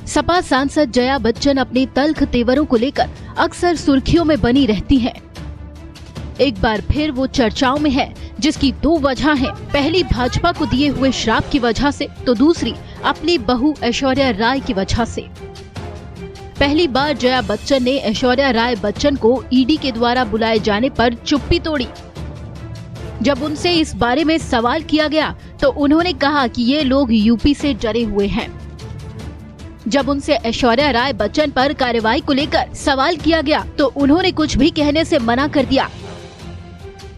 सपा सांसद जया बच्चन अपने तल्ख तेवरों को लेकर अक्सर सुर्खियों में बनी रहती हैं। एक बार फिर वो चर्चाओं में है, जिसकी दो वजह हैं। पहली भाजपा को दिए हुए श्राप की वजह से, तो दूसरी अपनी बहू ऐश्वर्या राय की वजह से। पहली बार जया बच्चन ने ऐश्वर्या राय बच्चन को ईडी के द्वारा बुलाए जाने पर चुप्पी तोड़ी। जब उनसे इस बारे में सवाल किया गया तो उन्होंने कहा कि ये लोग यूपी से डरे हुए हैं। जब उनसे ऐश्वर्या राय बच्चन पर कार्रवाई को लेकर सवाल किया गया तो उन्होंने कुछ भी कहने से मना कर दिया।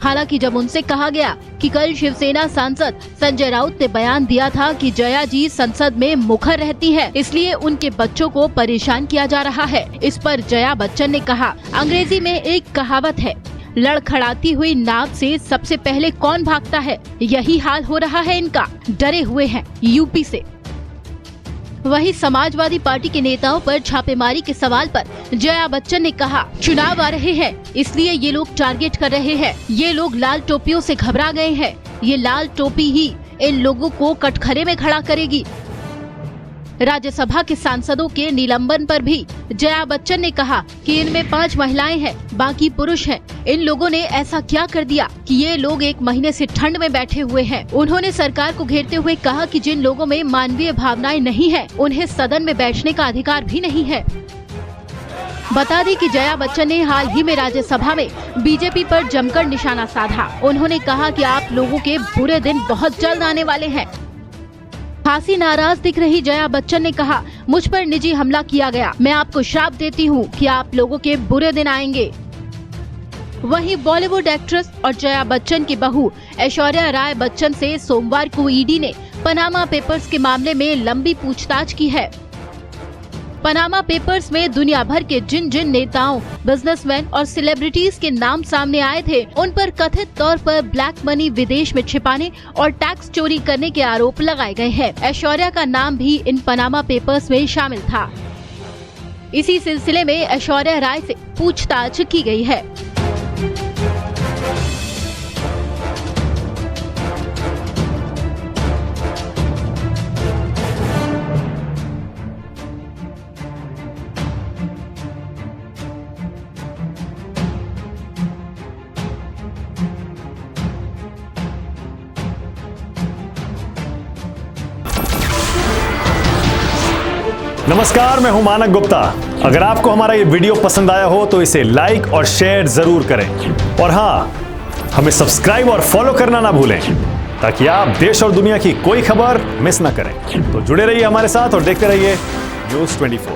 हालांकि जब उनसे कहा गया कि कल शिवसेना सांसद संजय राउत ने बयान दिया था कि जया जी संसद में मुखर रहती हैं, इसलिए उनके बच्चों को परेशान किया जा रहा है। इस पर जया बच्चन ने कहा, अंग्रेजी में एक कहावत है, लड़खड़ाती हुई नाव से सबसे पहले कौन भागता है। यही हाल हो रहा है इनका, डरे हुए हैं यूपी से। वहीं समाजवादी पार्टी के नेताओं पर छापेमारी के सवाल पर जया बच्चन ने कहा, चुनाव आ रहे हैं इसलिए ये लोग टारगेट कर रहे हैं। ये लोग लाल टोपियों से घबरा गए हैं। ये लाल टोपी ही इन लोगों को कटघरे में खड़ा करेगी। राज्यसभा के सांसदों के निलंबन पर भी जया बच्चन ने कहा कि इनमें 5 महिलाएं हैं, बाकी पुरुष हैं। इन लोगों ने ऐसा क्या कर दिया कि ये लोग 1 महीने से ठंड में बैठे हुए हैं। उन्होंने सरकार को घेरते हुए कहा कि जिन लोगों में मानवीय भावनाएं नहीं है, उन्हें सदन में बैठने का अधिकार भी नहीं है। बता दें कि जया बच्चन ने हाल ही में राज्यसभा में बीजेपी पर जमकर निशाना साधा। उन्होंने कहा कि आप लोगों के बुरे दिन बहुत जल्द आने वाले हैं। खासी नाराज दिख रही जया बच्चन ने कहा, मुझ पर निजी हमला किया गया। मैं आपको श्राप देती हूँ कि आप लोगों के बुरे दिन आएंगे। वहीं बॉलीवुड एक्ट्रेस और जया बच्चन की बहू ऐश्वर्या राय बच्चन से सोमवार को ईडी ने पनामा पेपर्स के मामले में लंबी पूछताछ की है। पनामा पेपर्स में दुनिया भर के जिन जिन नेताओं, बिजनेसमैन और सेलिब्रिटीज के नाम सामने आए थे, उन पर कथित तौर पर ब्लैक मनी विदेश में छिपाने और टैक्स चोरी करने के आरोप लगाए गए हैं। ऐश्वर्या का नाम भी इन पनामा पेपर्स में शामिल था। इसी सिलसिले में ऐश्वर्या राय से पूछताछ की गई है। नमस्कार, मैं हूं मानक गुप्ता। अगर आपको हमारा ये वीडियो पसंद आया हो तो इसे लाइक और शेयर जरूर करें, और हां, हमें सब्सक्राइब और फॉलो करना ना भूलें ताकि आप देश और दुनिया की कोई खबर मिस ना करें। तो जुड़े रहिए हमारे साथ और देखते रहिए न्यूज़ 24।